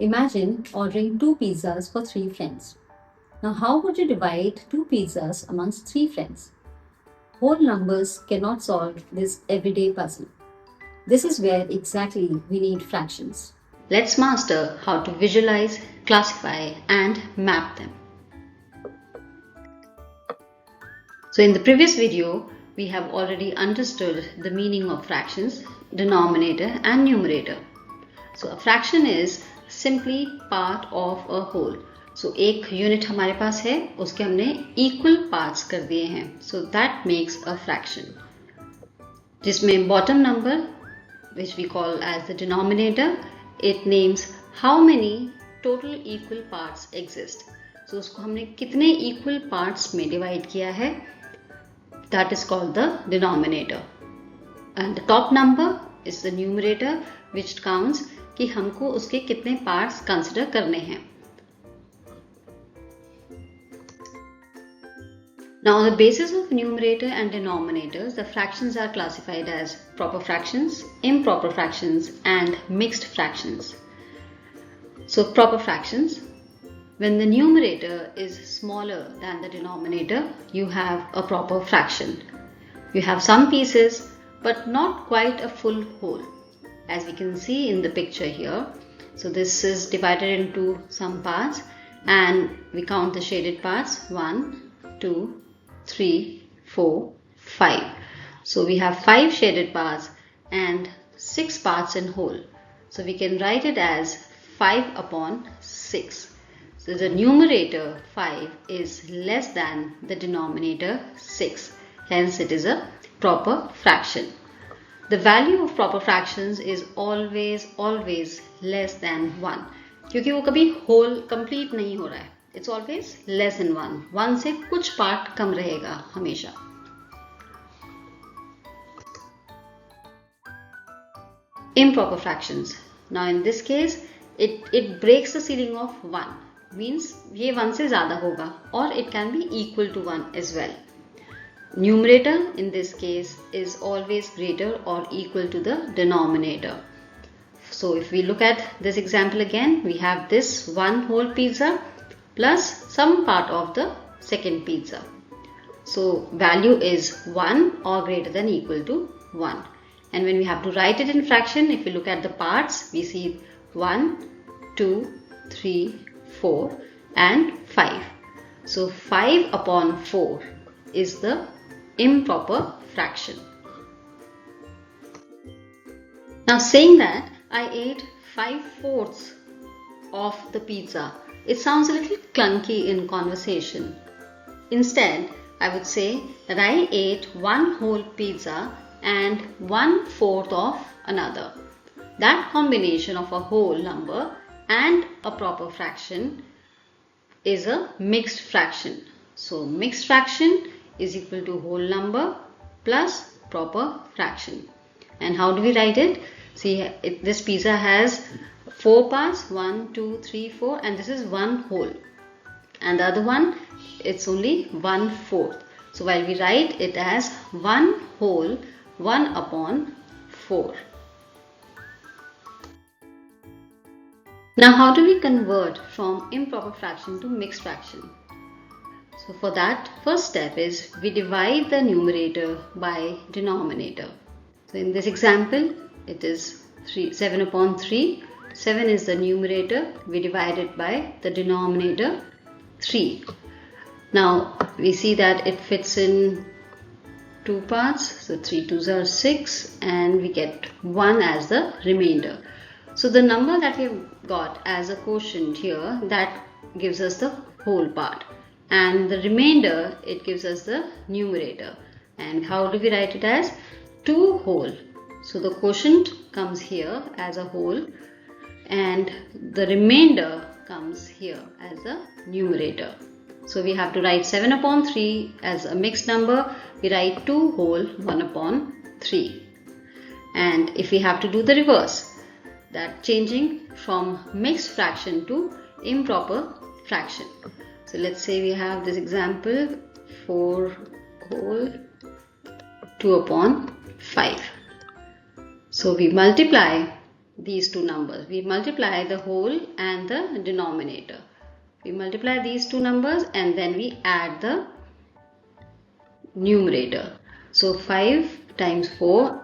Imagine ordering 2 pizzas for 3 friends. Now, how would you divide 2 pizzas amongst 3 friends? Whole numbers cannot solve this everyday puzzle. This is where exactly we need fractions. Let's master how to visualize, classify, and map them. So in the previous video, we have already understood the meaning of fractions, denominator and numerator. So a fraction is simply part of a whole. So एक unit हमारे पास है, उसके हमने equal parts कर दिए हैं. So that makes a fraction. जिसमें bottom number, which we call as the denominator, it names how many total equal parts exist. So उसको हमने कितने equal parts में divide किया है, that is called the denominator. And the top number is the numerator, which counts कि हमको उसके कितने parts consider करने हैं. Now, on the basis of numerator and denominators, the fractions are classified as proper fractions, improper fractions, and mixed fractions. So, proper fractions. When the numerator is smaller than the denominator, you have a proper fraction. You have some pieces, but not quite a full whole, as we can see in the picture here. So this is divided into some parts, and we count the shaded parts: 1, 2, 3, 4, 5. So we have 5 shaded parts and 6 parts in whole. So we can write it as 5 upon 6. So the numerator 5 is less than the denominator 6. Hence it is a proper fraction. The value of proper fractions is always less than 1. क्योंकि वो कभी whole complete नहीं हो रहा है. It's always less than 1. 1 से कुछ part कम रहेगा हमेशा. Improper fractions. Now in this case, it breaks the ceiling of 1. Means ये 1 से ज़्यादा होगा, or it can be equal to 1 as well. Numerator in this case is always greater or equal to the denominator. So if we look at this example again, we have this one whole pizza plus some part of the second pizza. So value is 1 or greater than equal to 1. And when we have to write it in fraction, if we look at the parts, we see 1, 2, 3, 4 and 5. So 5 upon 4 is the improper fraction. Now saying that I ate 5/4 of the pizza, it sounds a little clunky in conversation. Instead, I would say that I ate one whole pizza and 1/4 of another. That combination of a whole number and a proper fraction is a mixed fraction. So mixed fraction is equal to whole number plus proper fraction. And how do we write it? See, this pizza has 4 parts, 1, 2, 3, 4, and this is one whole. And the other one, it's only 1/4. So while we write it as one whole, 1 upon 4. Now how do we convert from improper fraction to mixed fraction? So for that, first step is we divide the numerator by denominator. So in this example, it is 7 upon 3. 7 is the numerator. We divide it by the denominator 3. Now we see that it fits in 2 parts. So 3 2s are 6 and we get 1 as the remainder. So the number that we have got as a quotient here, that gives us the whole part. And the remainder, it gives us the numerator. And how do we write it as? 2 whole. So the quotient comes here as a whole and the remainder comes here as a numerator. So we have to write 7 upon 3 as a mixed number. We write 2 whole, 1 upon 3. And if we have to do the reverse, that changing from mixed fraction to improper fraction. So let's say we have this example, 4 whole, 2 upon 5. So we multiply these two numbers. We multiply the whole and the denominator. We multiply these two numbers and then we add the numerator. So 5 times 4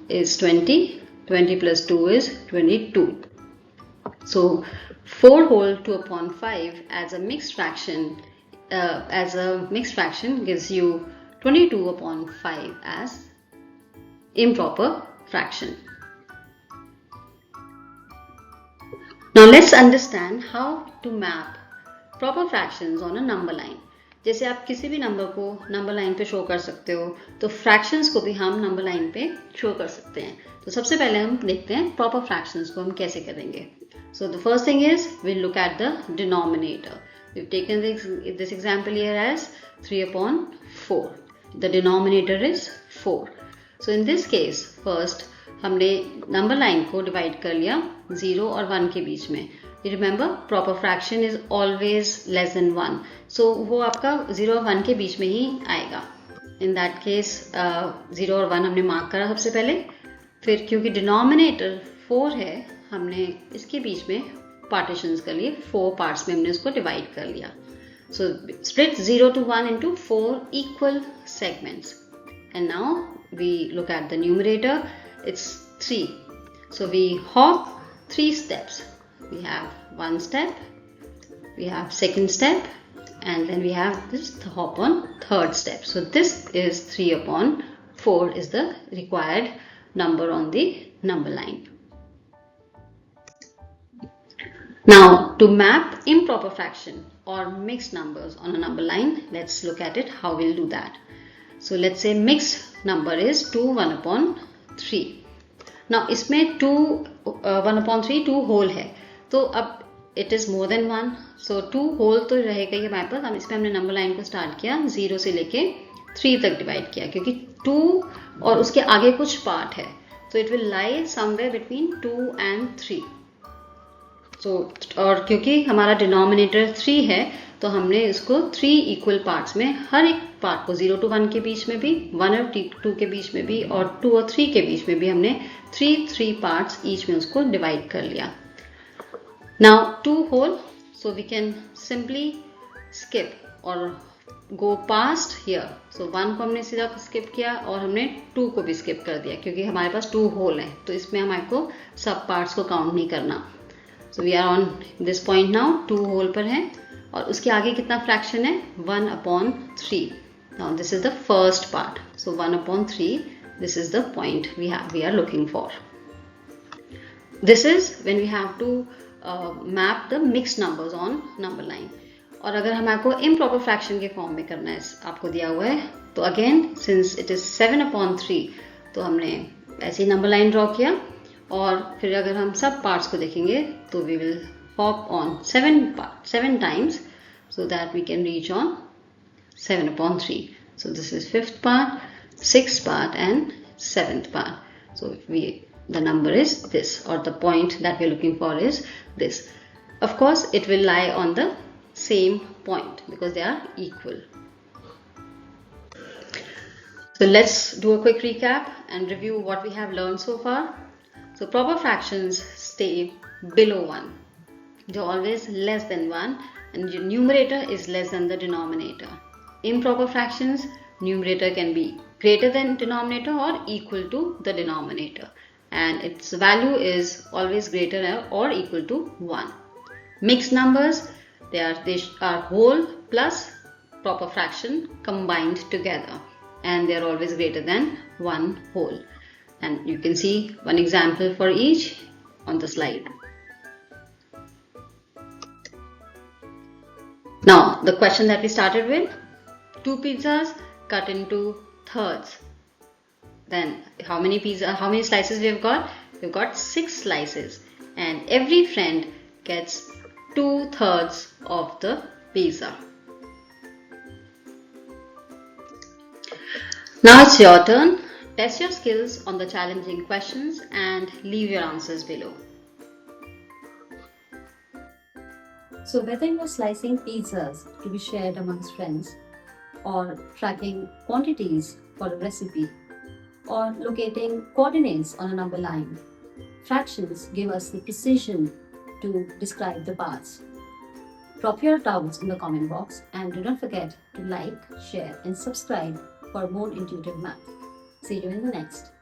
is 20. 20 plus 2 is 22. So 4 whole 2 upon 5 as a mixed fraction gives you 22 upon 5 as improper fraction. Now let's understand how to map proper fractions on a number line. जैसे आप किसी भी number को number line पे show कर सकते हो, तो फ्रैक्शंस को भी हम नंबर लाइन पे शो कर सकते हैं. तो सबसे पहले हम देखते हैं प्रॉपर फ्रैक्शंस को हम कैसे करेंगे. So the first thing is we'll look at the denominator. We've taken this example here as 3 upon 4. The denominator is 4. So in this case, first हमने नंबर लाइन को डिवाइड कर लिया 0 और 1 के बीच में. You remember proper fraction is always less than 1. So वो आपका 0 और 1 के बीच में ही आएगा. In that case 0 और 1 हमने मार्क करा सबसे पहले. फिर क्योंकि denominator 4 है, हमने इसके बीच में पार्टीशंस कर लिए. 4 पार्ट्स में हमने उसको डिवाइड कर लिया. So split 0 to 1 into 4 equal segments. And now we look at the numerator. It's 3. So we hop 3 steps. We have one step, we have second step, and then we have this hop on third step. So this is 3 upon 4 is the required number on the number line. Now to map improper fraction or mixed numbers on a number line, let's look at it how we'll do that. So let's say mixed number is 2 1 upon 3. Now इसमें 2 1 upon 3 2 whole है, तो अब it is more than 1. So 2 whole तो रहेगा ही हमारे पास. हम इसमें हमने नंबर लाइन को स्टार्ट किया 0 से लेके 3 तक डिवाइड किया, क्योंकि 2 और उसके आगे कुछ पार्ट है. So it will lie somewhere between 2 and 3. So और क्योंकि हमारा डिनोमिनेटर 3 है, तो हमने इसको 3 इक्वल पार्ट्स में, हर एक पार्ट को 0 to 1 के बीच में भी, 1 और 2 के बीच में भी, और 2 और 3 के बीच में भी हमने 3 पार्ट्स ईच में उसको डिवाइड कर लिया. Now 2 whole, so we can simply skip or go past here. So 1 को हमने सीधा skip किया और हमने 2 को भी skip कर दिया, क्योंकि हमारे पास 2 whole है, तो इसमें हमारे को सब पार्ट्स को काउंट नहीं करना. So we are on this point now. 2 whole पर है और उसके आगे कितना फ्रैक्शन है? 1 upon 3. Now this is the first part. So 1 upon 3. This is the point we are looking for. This is when we have to map the mixed numbers on number line. और अगर हमारे को improper fraction के form में करना है, आपको दिया हुआ है, तो again since it is 7 upon 3, तो हमने ऐसी नंबर लाइन ड्रॉ किया. और फिर अगर हम सब पार्ट्स को देखेंगे तो we will hop on 7 times so that we can reach on 7 upon 3. So this is 5th part, 6th part and 7th part. So the number is this, or the point that we're looking for is this. Of course it will lie on the same point because they are equal. So let's do a quick recap and review what we have learned so far. So proper fractions stay below 1. They're always less than 1, and your numerator is less than the denominator. Improper fractions, numerator can be greater than denominator or equal to the denominator, and its value is always greater or equal to 1. Mixed numbers, they are whole plus proper fraction combined together, and they are always greater than 1 whole. And you can see one example for each on the slide. Now the question that we started with, 2 pizzas cut into thirds. Then how many slices we have got? We've got 6 slices, and every friend gets 2/3 of the pizza. Now it's your turn. Test your skills on the challenging questions and leave your answers below. So whether you're slicing pizzas to be shared amongst friends, or tracking quantities for a recipe, or locating coordinates on a number line, Fractions give us the precision to describe the parts. Drop your doubts in the comment box and do not forget to like, share and subscribe for more intuitive math. See you in the next.